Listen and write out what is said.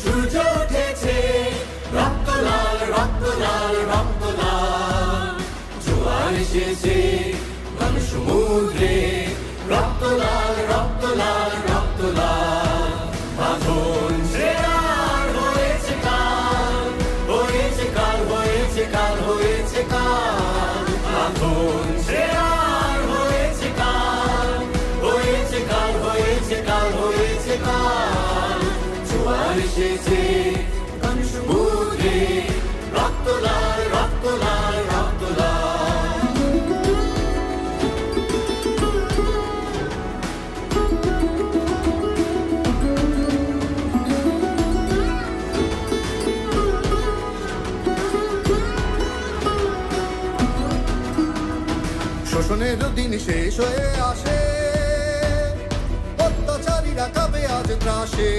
সূর্য উঠেছে, রক্ত লাল রক্ত লাল রক্ত লাল। জোয়ার এসেছে ঘন সমুদ্রে, রক্ত লাল রক্ত লাল রক্ত লাল। বাঁধন ছেঁড়ার হয়েছে কাল, হয়েছে কাল, হয়েছে কাল, হয়েছে কাল। বাঁধন ছেঁড়ার হয়েছে কাল, হয়েছে কাল, হয়েছে কাল, হয়েছে কাল। জোয়ার এসেছে ঘন সমুদ্রে, রক্ত লাল রক্ত লাল রক্ত লাল। শোষণের দিন শেষ হয়ে আসে, অত্যাচারীরা কাঁপে আজ ত্রাসে।